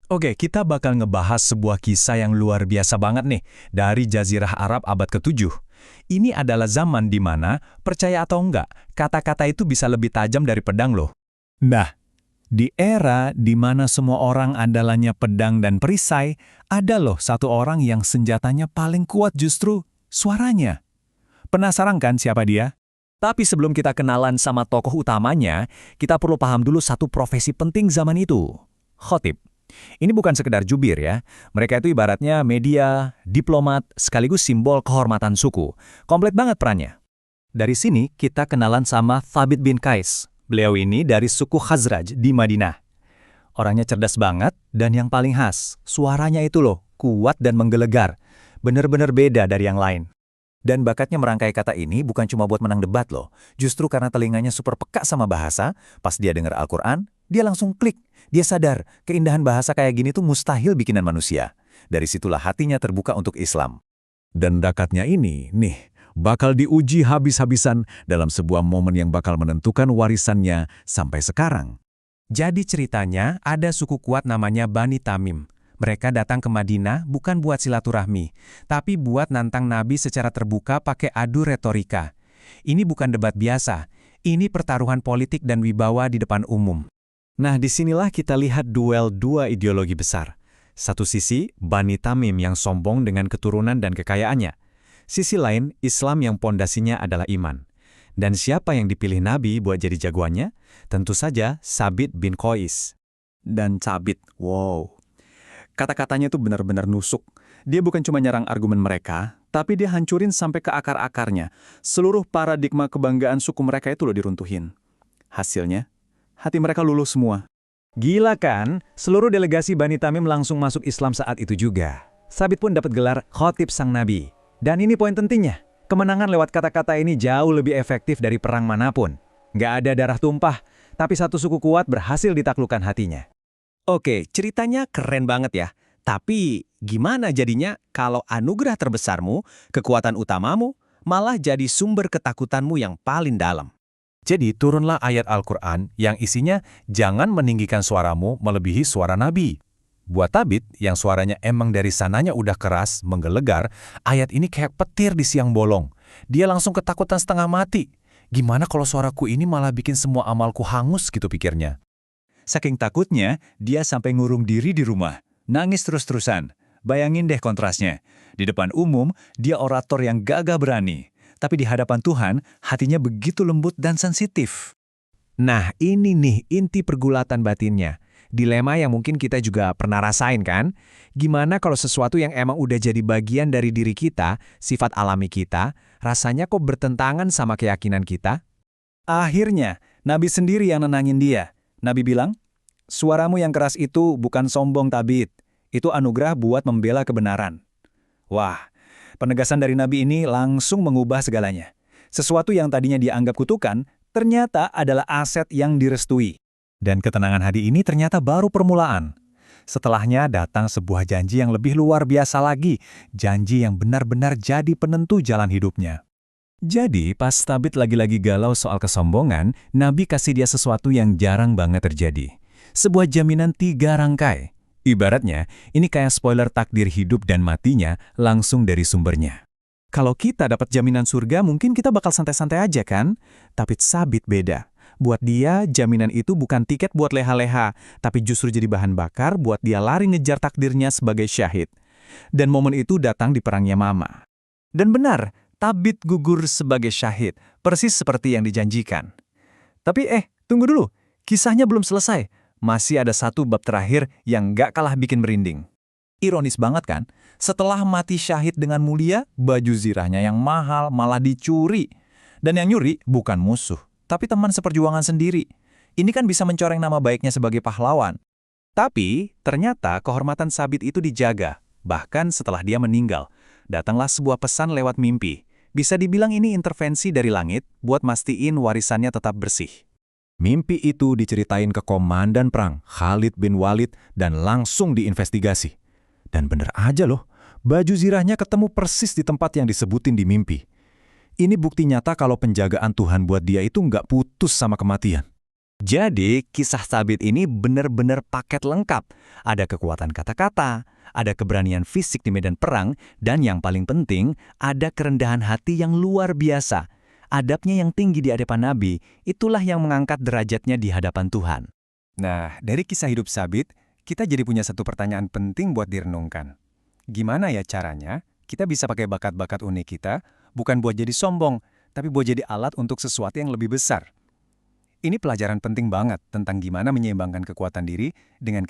Oke, kita bakal ngebahas sebuah kisah yang luar biasa banget nih, dari Jazirah Arab abad ke-7. Ini adalah zaman di mana, percaya atau enggak, kata-kata itu bisa lebih tajam dari pedang loh. Nah, di era di mana semua orang andalanya pedang dan perisai, ada loh satu orang yang senjatanya paling kuat justru suaranya. Penasaran kan siapa dia? Tapi sebelum kita kenalan sama tokoh utamanya, kita perlu paham dulu satu profesi penting zaman itu. Khotib. Ini bukan sekedar jubir ya. Mereka itu ibaratnya media, diplomat, sekaligus simbol kehormatan suku. Komplit banget perannya. Dari sini kita kenalan sama Thabit bin Qais. Beliau ini dari suku Khazraj di Madinah. Orangnya cerdas banget dan yang paling khas, suaranya itu loh, kuat dan menggelegar. Bener-bener beda dari yang lain. Dan bakatnya merangkai kata ini bukan cuma buat menang debat loh. Justru karena telinganya super peka sama bahasa, pas dia dengar Al-Quran, dia langsung klik. Dia sadar, keindahan bahasa kayak gini tuh mustahil bikinan manusia. Dari situlah hatinya terbuka untuk Islam. Dan bakatnya ini, nih, bakal diuji habis-habisan dalam sebuah momen yang bakal menentukan warisannya sampai sekarang. Jadi ceritanya ada suku kuat namanya Bani Tamim. Mereka datang ke Madinah bukan buat silaturahmi, tapi buat nantang Nabi secara terbuka pakai adu retorika. Ini bukan debat biasa, ini pertaruhan politik dan wibawa di depan umum. Nah, disinilah kita lihat duel dua ideologi besar. Satu sisi, Bani Tamim yang sombong dengan keturunan dan kekayaannya. Sisi lain, Islam yang pondasinya adalah iman. Dan siapa yang dipilih Nabi buat jadi jagoannya? Tentu saja Thabit bin Qais. Dan Thabit, wow. Kata-katanya itu benar-benar nusuk. Dia bukan cuma nyerang argumen mereka, tapi dia hancurin sampai ke akar-akarnya. Seluruh paradigma kebanggaan suku mereka itu loh diruntuhin. Hasilnya, hati mereka luluh semua. Gila kan? Seluruh delegasi Bani Tamim langsung masuk Islam saat itu juga. Thabit pun dapat gelar Khotib Sang Nabi. Dan ini poin pentingnya. Kemenangan lewat kata-kata ini jauh lebih efektif dari perang manapun. Nggak ada darah tumpah, tapi satu suku kuat berhasil ditaklukkan hatinya. Oke, ceritanya keren banget ya. Tapi gimana jadinya kalau anugerah terbesarmu, kekuatan utamamu, malah jadi sumber ketakutanmu yang paling dalam? Jadi turunlah ayat Al-Quran yang isinya jangan meninggikan suaramu melebihi suara Nabi. Buat Thabit yang suaranya emang dari sananya udah keras, menggelegar, ayat ini kayak petir di siang bolong. Dia langsung ketakutan setengah mati. Gimana kalau suaraku ini malah bikin semua amalku hangus gitu pikirnya. Saking takutnya, dia sampai ngurung diri di rumah. Nangis terus-terusan. Bayangin deh kontrasnya. Di depan umum, dia orator yang gagah berani. Tapi di hadapan Tuhan, hatinya begitu lembut dan sensitif. Nah, ini nih inti pergulatan batinnya. Dilema yang mungkin kita juga pernah rasain kan? Gimana kalau sesuatu yang emang udah jadi bagian dari diri kita, sifat alami kita, rasanya kok bertentangan sama keyakinan kita? Akhirnya, Nabi sendiri yang nenangin dia. Nabi bilang, suaramu yang keras itu bukan sombong Thabit, itu anugerah buat membela kebenaran. Wah, penegasan dari Nabi ini langsung mengubah segalanya. Sesuatu yang tadinya dianggap kutukan, ternyata adalah aset yang direstui. Dan ketenangan hati ini ternyata baru permulaan. Setelahnya datang sebuah janji yang lebih luar biasa lagi, janji yang benar-benar jadi penentu jalan hidupnya. Jadi, pas Thabit lagi-lagi galau soal kesombongan, Nabi kasih dia sesuatu yang jarang banget terjadi. Sebuah jaminan 3 rangkai. Ibaratnya, ini kayak spoiler takdir hidup dan matinya langsung dari sumbernya. Kalau kita dapat jaminan surga, mungkin kita bakal santai-santai aja kan? Tapi Thabit beda. Buat dia, jaminan itu bukan tiket buat leha-leha, tapi justru jadi bahan bakar buat dia lari ngejar takdirnya sebagai syahid. Dan momen itu datang di perangnya Mama. Dan benar, Thabit gugur sebagai syahid, persis seperti yang dijanjikan. Tapi tunggu dulu, kisahnya belum selesai. Masih ada satu bab terakhir yang gak kalah bikin merinding. Ironis banget kan? Setelah mati syahid dengan mulia, baju zirahnya yang mahal malah dicuri. Dan yang nyuri bukan musuh, tapi teman seperjuangan sendiri. Ini kan bisa mencoreng nama baiknya sebagai pahlawan. Tapi ternyata kehormatan Thabit itu dijaga, bahkan setelah dia meninggal. Datanglah sebuah pesan lewat mimpi. Bisa dibilang ini intervensi dari langit buat mastiin warisannya tetap bersih. Mimpi itu diceritain ke komandan perang, Khalid bin Walid, dan langsung diinvestigasi. Dan bener aja loh, baju zirahnya ketemu persis di tempat yang disebutin di mimpi. Ini bukti nyata kalau penjagaan Tuhan buat dia itu nggak putus sama kematian. Jadi, kisah Sabit ini benar-benar paket lengkap. Ada kekuatan kata-kata, ada keberanian fisik di medan perang, dan yang paling penting, ada kerendahan hati yang luar biasa. Adabnya yang tinggi di hadapan Nabi, itulah yang mengangkat derajatnya di hadapan Tuhan. Nah, dari kisah hidup Sabit, kita jadi punya satu pertanyaan penting buat direnungkan. Gimana ya caranya kita bisa pakai bakat-bakat unik kita, bukan buat jadi sombong, tapi buat jadi alat untuk sesuatu yang lebih besar? Ini pelajaran penting banget tentang gimana menyeimbangkan kekuatan diri dengan